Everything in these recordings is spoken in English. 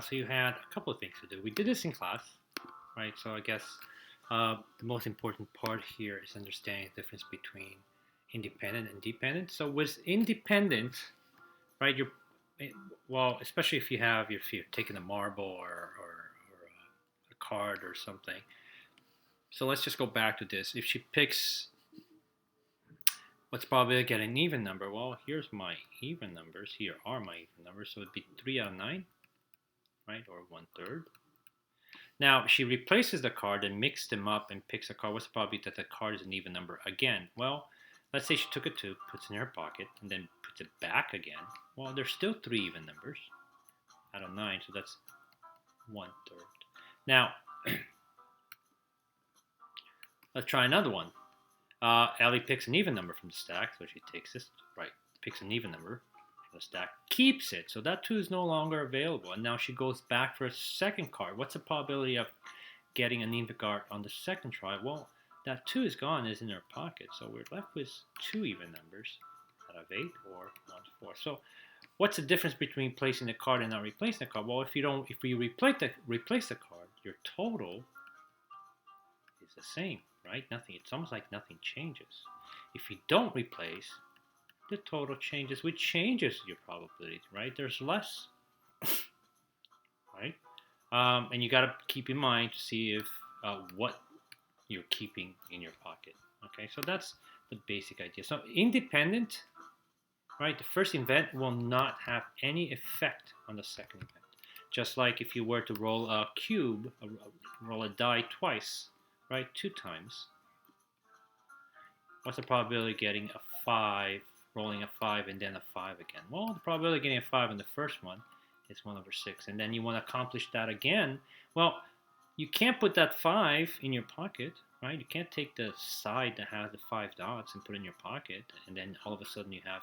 So you had a couple of things to do. We did this in class, right? So I guess the most important part here is understanding the difference between independent and dependent. So with independent, right, you're well, especially if you're taking a marble or a card or something. So let's just go back to this. If she picks, what's probably get an even number? Well, here's my even numbers. Here are my even numbers. So it'd be 3 out of 9, right, or 1/3. Now she replaces the card and mixes them up and picks a card. What's the probability that the card is an even number again? Well, let's say she took a 2, puts it in her pocket, and then puts it back again. Well, there's still 3 even numbers out of 9, so that's 1/3. Now, let's try another one. Ellie picks an even number from the stack, so she takes this, right, picks an even number from the stack, keeps it, so that 2 is no longer available, and now she goes back for a second card. What's the probability of getting an even card on the second try? Well, that 2 is gone, is in her pocket, so we're left with 2 even numbers out of 8 or 1/4. So what's the difference between placing the card and not replacing the card? Well, if we replace the card, your total is the same, right? Nothing. It's almost like nothing changes. If you don't replace, the total changes, which changes your probability, right? There's less, right? And you got to keep in mind to see if what you're keeping in your pocket. Okay, so that's the basic idea. So independent, right? The first event will not have any effect on the second event. Just like if you were to roll a cube, roll a die twice, right? 2 times. What's the probability of getting a 5, rolling a 5 and then a 5 again? Well, the probability of getting a 5 in the first one is 1/6. And then you want to accomplish that again. Well, you can't put that 5 in your pocket, right? You can't take the side that has the 5 dots and put it in your pocket, and then all of a sudden you have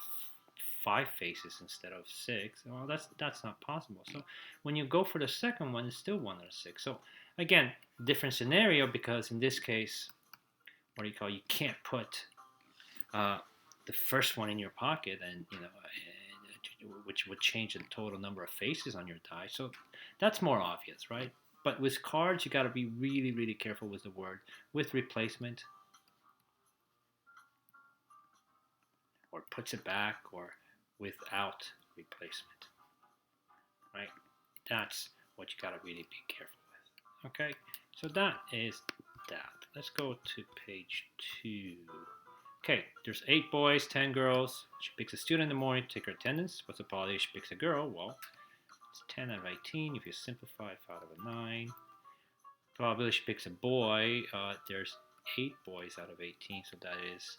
5 faces instead of 6. Well, that's not possible. So when you go for the second one, it's still 1/6. So again, different scenario, because in this case, you can't put the first one in your pocket, and which would change the total number of faces on your die. So that's more obvious, right? But with cards, you got to be really, really careful with the word. With replacement, or puts it back, or without replacement, right? That's what you got to really be careful with. Okay, so that is that. Let's go to page 2. Okay, there's 8 boys, 10 girls. She picks a student in the morning to take her attendance. What's the probability she picks a girl? Well, it's 10 out of 18. If you simplify, 5 out of 9. Probability she picks a boy. There's 8 boys out of 18, so that is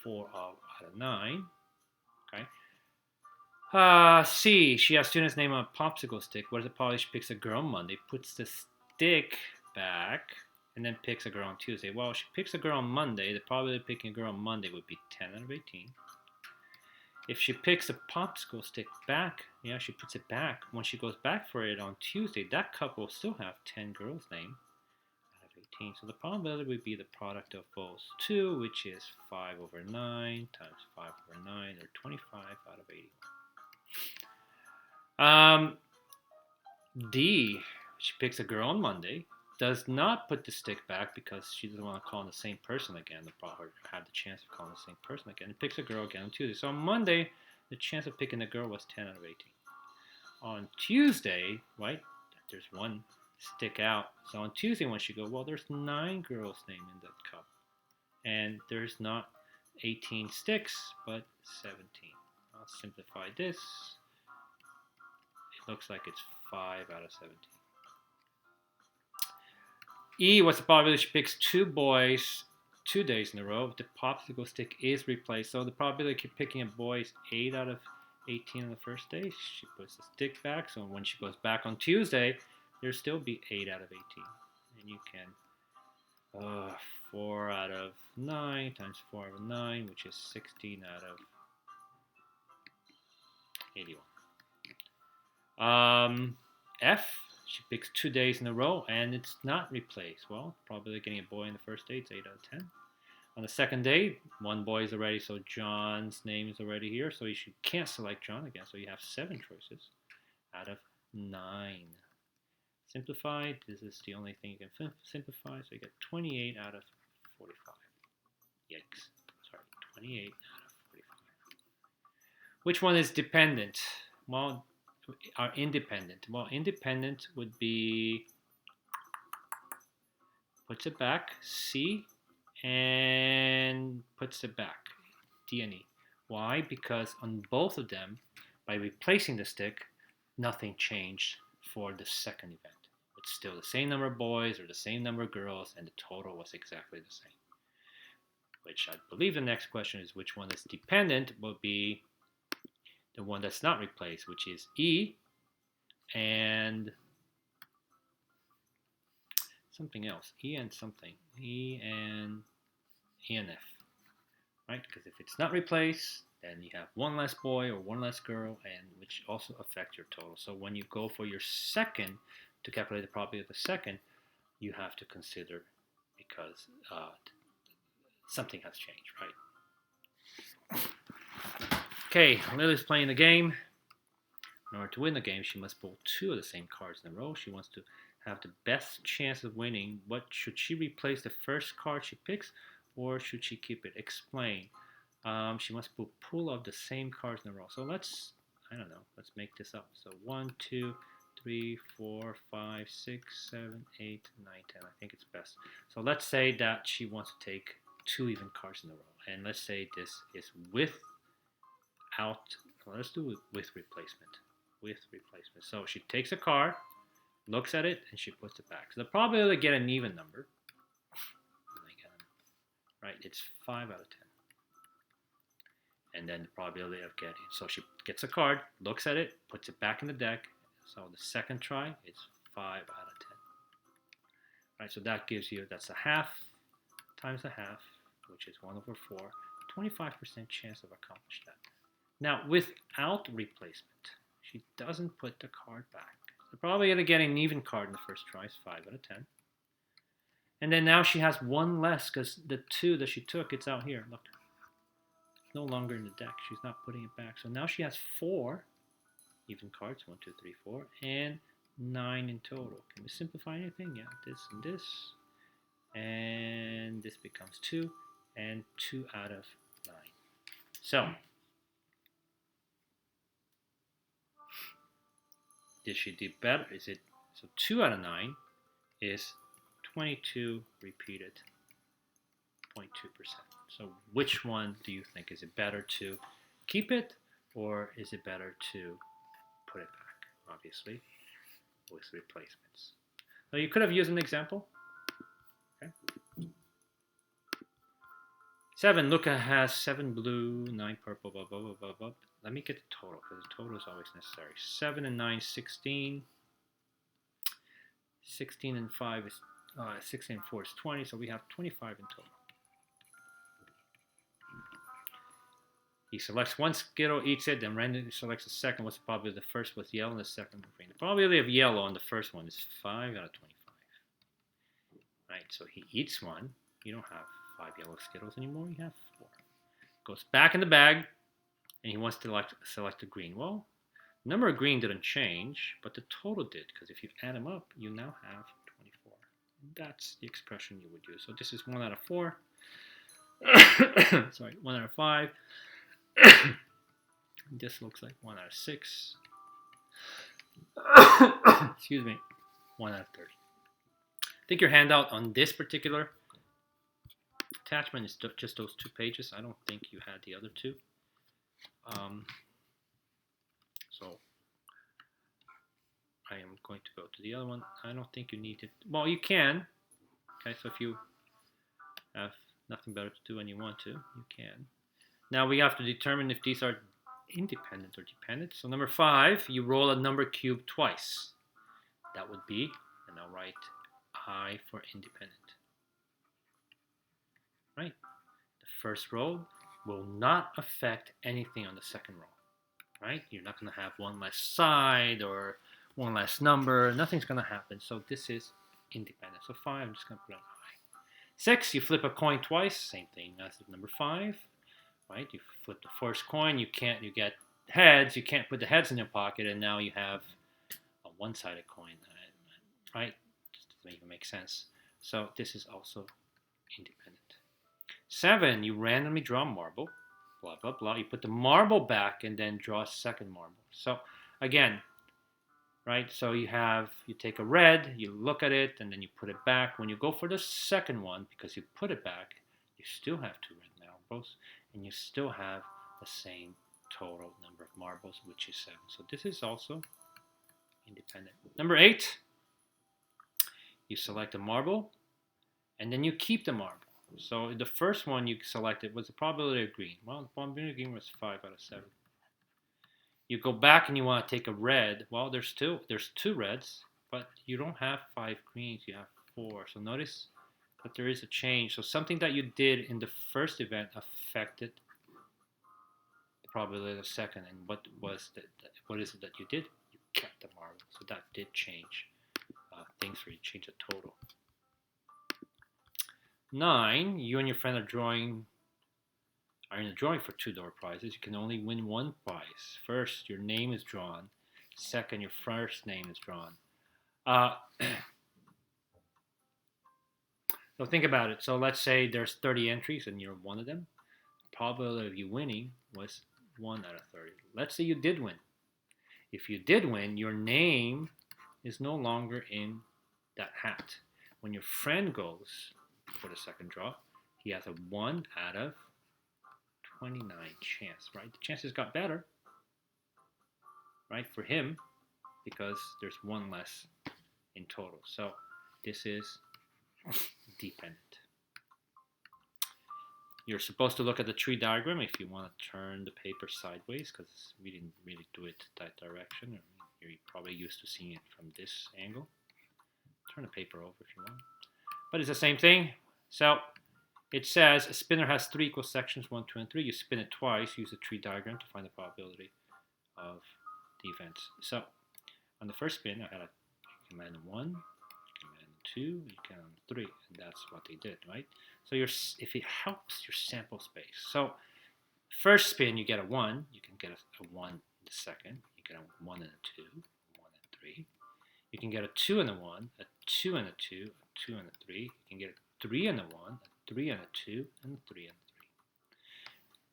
4 out of 9. Okay. C, she has students name on a popsicle stick. What is the probability she picks a girl on Monday? Puts the stick back and then picks a girl on Tuesday. Well, she picks a girl on Monday. The probability of picking a girl on Monday would be 10 out of 18. If she picks a popsicle stick back, she puts it back. When she goes back for it on Tuesday, that couple will still have 10 girls' name out of 18. So the probability would be the product of both 2, which is 5/9 times 5/9, or 25 out of 81. D, she picks a girl on Monday. Does not put the stick back because she doesn't want to call on the same person again. Have the chance of calling the same person again. And picks a girl again on Tuesday. So on Monday, the chance of picking a girl was 10 out of 18. On Tuesday, right, there's 1 stick out. So on Tuesday when she goes, well, there's 9 girls' names in that cup. And there's not 18 sticks, but 17. I'll simplify this. It looks like it's 5 out of 17. E, what's the probability she picks 2 boys 2 days in a row? The popsicle stick is replaced. So the probability of picking a boy is 8 out of 18 on the first day. She puts the stick back. So when she goes back on Tuesday, there'll still be 8 out of 18. And you can 4 out of 9 times 4 out of 9, which is 16 out of 81. F, she picks 2 days in a row and it's not replaced. Well, probably getting a boy in the first day, it's 8 out of 10. On the second day, 1 boy is already, so John's name is already here, so you can't select John again. So you have 7 choices out of 9. Simplified, this is the only thing you can simplify, so you get 28 out of 45. Yikes. Sorry, 28 out of 45. Which one is dependent? Well, are independent. Well, independent would be, puts it back, C, and puts it back, D and E. Why? Because on both of them, by replacing the stick, nothing changed for the second event. It's still the same number of boys or the same number of girls, and the total was exactly the same. Which I believe the next question is which one is dependent will be the one that's not replaced, which is E and something else. E and something. E and F. Right? Because if it's not replaced, then you have one less boy or one less girl, and which also affects your total. So when you go for your second to calculate the probability of the second, you have to consider because something has changed, right? Okay, Lily's playing the game. In order to win the game, she must pull 2 of the same cards in a row. She wants to have the best chance of winning. What should she replace the first card she picks, or should she keep it? Explain. She must pull of the same cards in a row. So let's make this up. So 1, 2, 3, 4, 5, 6, 7, 8, 9, 10. I think it's best. So let's say that she wants to take 2 even cards in a row. And let's say this is let's do it with replacement. With replacement. So she takes a card, looks at it, and she puts it back. So the probability to get an even number, right, it's 5 out of 10. And then the probability of getting, so she gets a card, looks at it, puts it back in the deck. So the second try, it's 5 out of 10. Right, so that gives you, that's a half times a half, which is 1 over 4, 25% chance of accomplishing that. Now, without replacement, she doesn't put the card back. So probably going to get an even card in the first try is 5 out of 10. And then now she has 1 less because the 2 that she took, it's out here. Look, it's no longer in the deck. She's not putting it back. So now she has 4 even cards, 1, 2, 3, 4, and 9 in total. Can we simplify anything? Yeah, this and this. And this becomes 2, and 2 out of 9. So, did she do better? Is it, so 2 out of 9 is 22 repeated, 0.2%. So which one do you think? Is it better to keep it, or is it better to put it back? Obviously, with replacements. So you could have used an example. Okay. 7, Luca has 7 blue, 9 purple, blah, blah, blah, blah, blah. Let me get the total, because the total is always necessary. 7 and 9, 16. 16 and 5 is 16 and 4 is 20, so we have 25 in total. He selects 1 Skittle, eats it, then randomly selects the second. What's the probability the first was yellow and the second was green? The probability of yellow on the first one is 5 out of 25. Right, so he eats 1. You don't have 5 yellow Skittles anymore, you have 4. Goes back in the bag, and he wants to select the green. Well, the number of green didn't change, but the total did, because if you add them up, you now have 24. That's the expression you would use. So this is 1 out of 4. Sorry, 1 out of 5. This looks like 1 out of 6. Excuse me, 1 out of 30. I think your handout on this particular attachment is just those 2 pages. I don't think you had the other 2. So I am going to go to the other one. I don't think you need it. Well, you can. Okay, so if you have nothing better to do and you want to, you can. Now we have to determine if these are independent or dependent. So number 5, you roll a number cube twice. That would be, and I'll write I for independent. Right? The first roll will not affect anything on the second roll. Right? You're not going to have 1 less side or 1 less number. Nothing's going to happen. So this is independent. So 5, I'm just going to put an I. 6, you flip a coin twice. Same thing as number 5. Right? You flip the first coin. You get heads. You can't put the heads in your pocket, and now you have a one-sided coin, right? Just doesn't even make sense. So this is also independent. 7, you randomly draw a marble, blah, blah, blah. You put the marble back and then draw a second marble. So again, right, so you take a red, you look at it, and then you put it back. When you go for the second one, because you put it back, you still have 2 red marbles, and you still have the same total number of marbles, which is 7. So this is also independent. Number 8, you select a marble, and then you keep the marble. So the first one you selected was the probability of green. Well, the probability of green was 5 out of 7. You go back and you want to take a red. Well, there's 2 reds, but you don't have 5 greens. You have 4. So notice that there is a change. So something that you did in the first event affected the probability of the second. And what is it that you did? You kept the marble. So that did change things for you. Change the total. 9, you and your friend are in a drawing for 2 door prizes. You can only win 1 prize. First, your name is drawn. Second, your first name is drawn. So think about it. So let's say there's 30 entries and you're one of them. The probability of you winning was 1 out of 30. Let's say you did win. If you did win, your name is no longer in that hat. When your friend goes for the second draw, he has a 1 out of 29 chance, right? The chances got better, right, for him, because there's 1 less in total. So this is dependent. You're supposed to look at the tree diagram if you want to turn the paper sideways, because we didn't really do it that direction. You're probably used to seeing it from this angle. Turn the paper over if you want. But it's the same thing. So it says a spinner has 3 equal sections, 1, 2, and 3. You spin it twice, use the tree diagram to find the probability of the events. So on the first spin, I had a command 1, command 2, and command 3, and that's what they did, right? So if it helps your sample space. So first spin, you get a 1. You can get a 1 in the second. You get a 1 and a 2, 1 and 3. You can get a 2 and a 1, a 2 and a 2, a 2 and a 3. You can get a 3 and a 1, a 3 and a 2, and a 3 and a 3.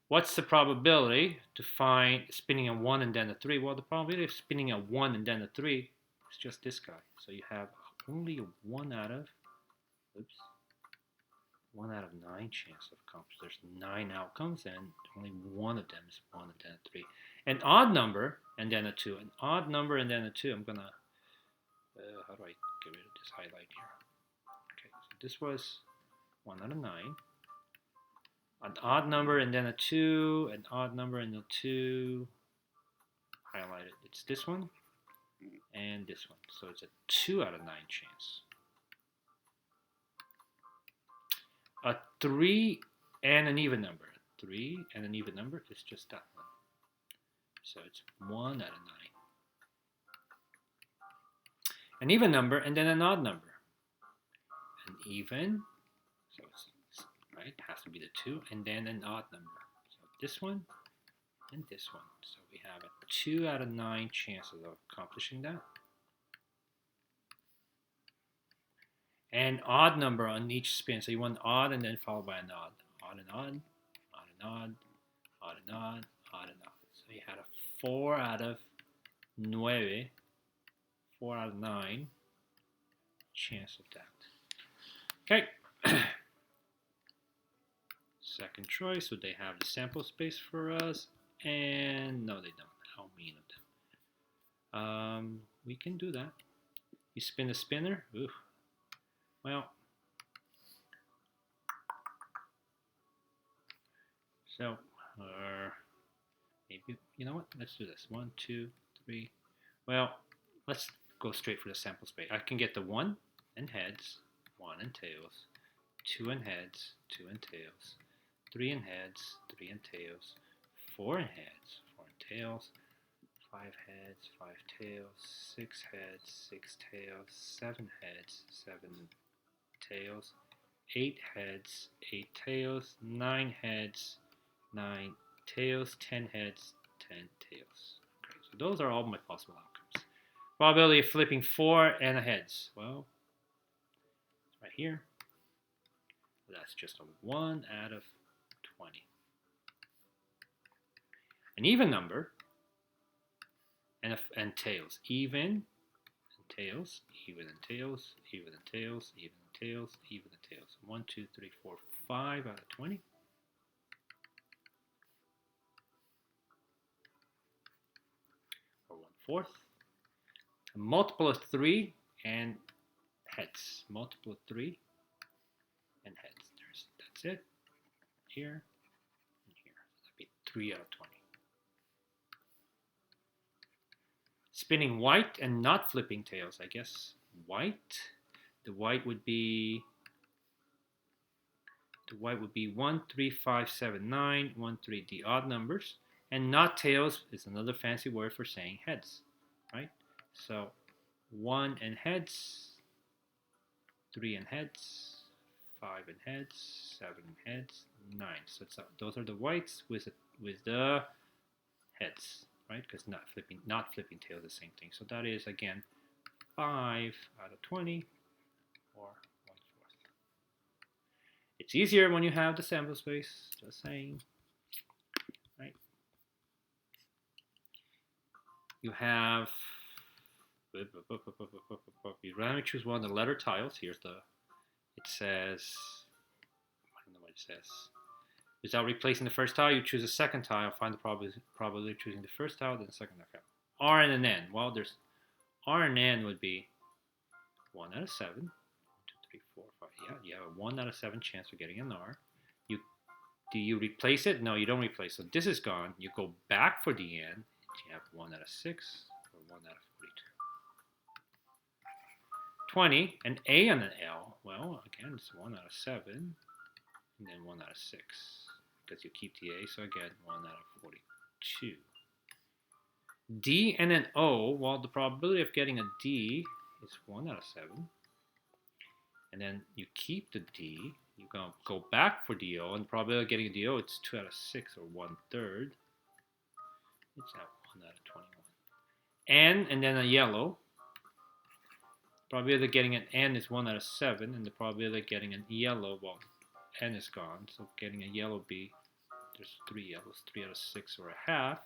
What's the probability to find spinning a 1 and then a 3? Well, the probability of spinning a 1 and then a 3 is just this guy. So you have only a 1 out of 9 chance of accomplishing. There's 9 outcomes, and only one of them is 1 and then a 3. An odd number and then a 2. An odd number and then a 2. I'm gonna how do I get rid of this highlight here? Okay, so this was 1 out of 9. An odd number and then a 2. An odd number and a 2. Highlighted. It's this one and this one. So it's a 2 out of 9 chance. A 3 and an even number. 3 and an even number is just that one. So it's 1 out of 9. An even number and then an odd number. An even, so it's right, has to be the 2, and then an odd number. So this one and this one. So we have a 2 out of 9 chances of accomplishing that. And odd number on each spin. So you want odd and then followed by an odd. Odd and odd, odd and odd, odd and odd, odd and odd. So you had a 4 out of 9. 4 out of 9 chance of that. Okay. Second choice, would they have the sample space for us? And no, they don't. How mean of them. We can do that. You spin the spinner. Ooh. Well, so maybe, you know what? Let's do this. 1, 2, 3. Well, let's go straight for the sample space. I can get the 1 and heads, 1 and tails, 2 and heads, 2 and tails, 3 and heads, 3 and tails, 4 and heads, 4 and tails, 5 heads, 5 tails, 6 heads, 6 tails, 7 heads, 7 tails, 8 heads, 8 tails, 9 heads, 9 tails, 10 heads, 10 tails. Okay, so those are all my possible outcomes. Probability of flipping 4 and a heads. Well, right here. That's just a 1 out of 20. An even number and tails. Even and tails, even and tails, even and tails, even and tails, even and tails. 1, 2, 3, 4, 5 out of 20. Or 1/4. A multiple of 3 and heads. Multiple of 3 and heads. That's it. Here and here. That'd be 3 out of 20. Spinning white and not flipping tails, I guess. White. The white would be 1, 3, 5, 7, 9, 1, 3, the odd numbers. And not tails is another fancy word for saying heads, right? So 1 and heads, 3 and heads, 5 and heads, 7 and heads, 9. So those are the whites with the heads, right? Because not flipping tails is the same thing. So that is again 5 out of 20, or 1/4. It's easier when you have the sample space. Just saying, right? You have you randomly choose one of the letter tiles. Here's the. It says. I don't know what it says. Without replacing the first tile, you choose a second tile. Find the probability of choosing the first tile, then the second tile. R and an N. Well, there's R and N would be 1 out of 7. 1, 2, 3, 4, 5. Yeah, you have a 1 out of 7 chance of getting an R. Do you replace it? No, you don't replace. So this is gone. You go back for the N. You have 1 out of 6 or 1 out of 42. 20, an A and an L. Well, again, it's 1 out of 7, and then 1 out of 6, because you keep the A, so again, 1 out of 42. D and an O, well, the probability of getting a D is 1 out of 7, and then you keep the D, you're going to go back for the O, and the probability of getting a DO, it's 2 out of 6, or 1/3. It's at 1 out of 21. N, and then a yellow. Probability of getting an N is 1 out of 7, and the probability of getting a yellow, well, N is gone, so getting a yellow B, there's 3 yellows, 3 out of 6, or a half,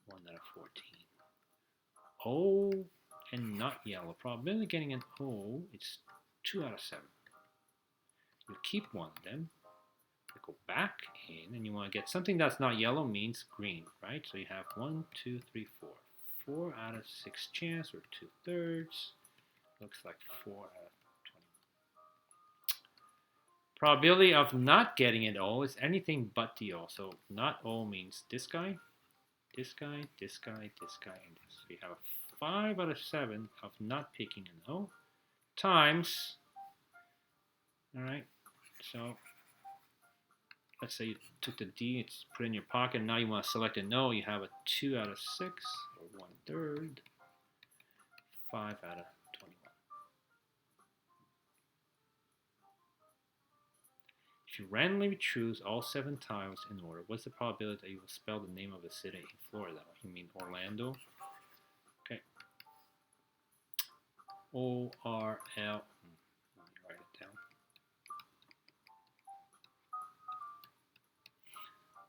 1 out of 14. O and not yellow, probability of getting an O, it's 2 out of 7. You keep one of them, you go back in, and you want to get something that's not yellow means green, right? So you have 1, 2, 3, 4. 4 out of 6 chance, or 2/3. Looks like 4 out of 20. Probability of not getting an O is anything but the O. So not O means this guy, this guy, this guy, this guy, and this. So you have 5 out of 7 of not picking an O times, all right, so let's say you took the D, it's put in your pocket, now you want to select a no, you have a 2 out of 6, or 1/3, 5 out of 21. If you randomly choose all 7 tiles in order, what's the probability that you will spell the name of a city in Florida? You mean Orlando? Okay. O-R-L. Let me write it down.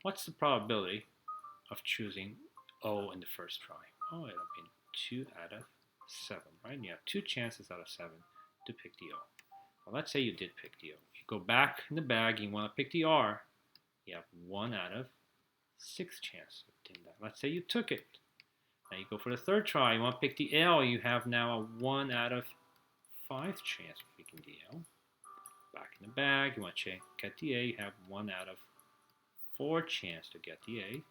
What's the probability of choosing O in the first try? Oh, it'll be 2 out of 7, right? You have 2 chances out of 7 to pick the O. Well, let's say you did pick the O. You go back in the bag, you want to pick the R, you have 1 out of 6 chance of doing that. Let's say you took it. Now you go for the third try, you want to pick the L, you have now a 1 out of 5 chance of picking the L. Back in the bag, you want to get the A, you have 1 out of 4 chance to get the A.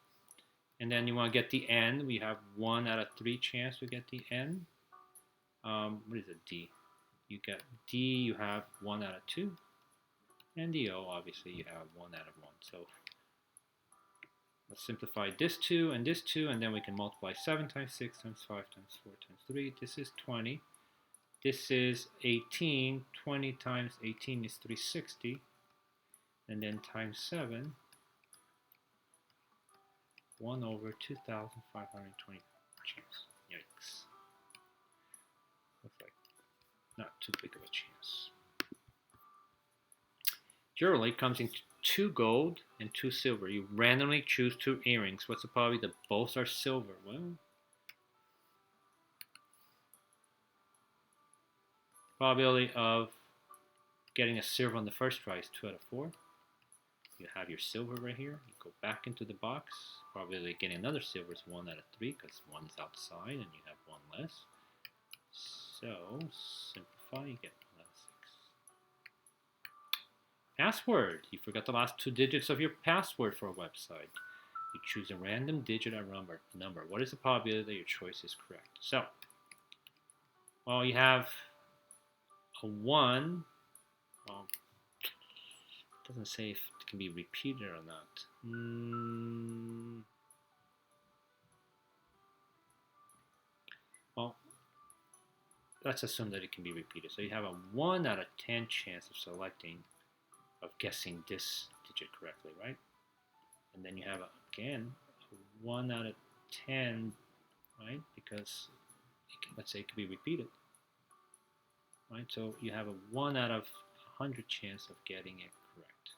And then you want to get the N, we have 1 out of 3 chance to get the N. What is a D? You get D, you have 1 out of 2. And the O, obviously, you have 1 out of 1. So let's simplify this 2 and this 2, and then we can multiply 7 times 6 times 5 times 4 times 3. This is 20. This is 18. 20 times 18 is 360. And then times 7. 1 over 2,520 chance. Yikes. like not too big of a chance. Generally comes in 2 gold and 2 silver. You randomly choose 2 earrings. What's the probability that both are silver? Well, probability of getting a silver on the first try is 2 out of 4. You have your silver right here. You go back into the box. Probability of getting another silver is 1 out of 3 because 1 is outside and you have 1 less. So, simplify, you get 1 out of 6. Password. You forgot the last 2 digits of your password for a website. You choose a random digit or number. What is the probability that your choice is correct? So, well, you have a 1. Well, it doesn't say if it can be repeated or not. Well, let's assume that it can be repeated. So you have a 1 out of 10 chance of guessing this digit correctly, right? And then you have, again, a 1 out of 10, right? Because, let's say it could be repeated, right? So you have a 1 out of 100 chance of getting it correct.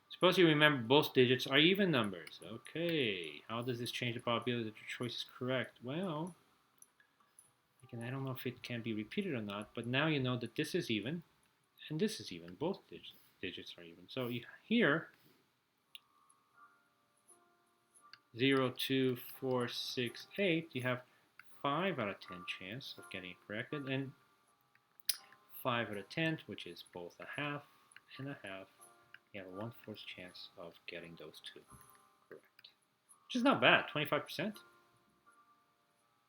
Suppose you remember both digits are even numbers. Okay, how does this change the probability that your choice is correct? Well, again, I don't know if it can be repeated or not, but now you know that this is even and this is even. Both digits are even. So here, 0, 2, 4, 6, 8, you have 5 out of 10 chance of getting it corrected, and 5 out of 10, which is both a half and a half, you have a 1/4 chance of getting those 2 correct, which is not bad. 25%,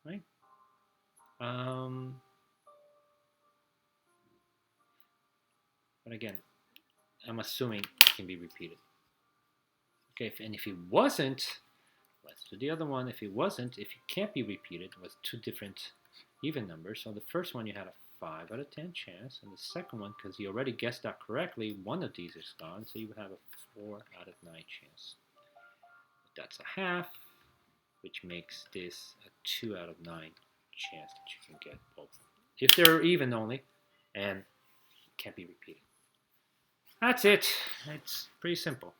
right? But again, I'm assuming it can be repeated. Okay, and if it wasn't, let's do the other one. If it can't be repeated, it was 2 different even numbers. So the first one you had a 5 out of 10 chance, and the second one, because you already guessed that correctly, one of these is gone, so you would have a 4 out of 9 chance. That's a half, which makes this a 2 out of 9 chance that you can get both. If they're even only, and can't be repeated. That's it. It's pretty simple.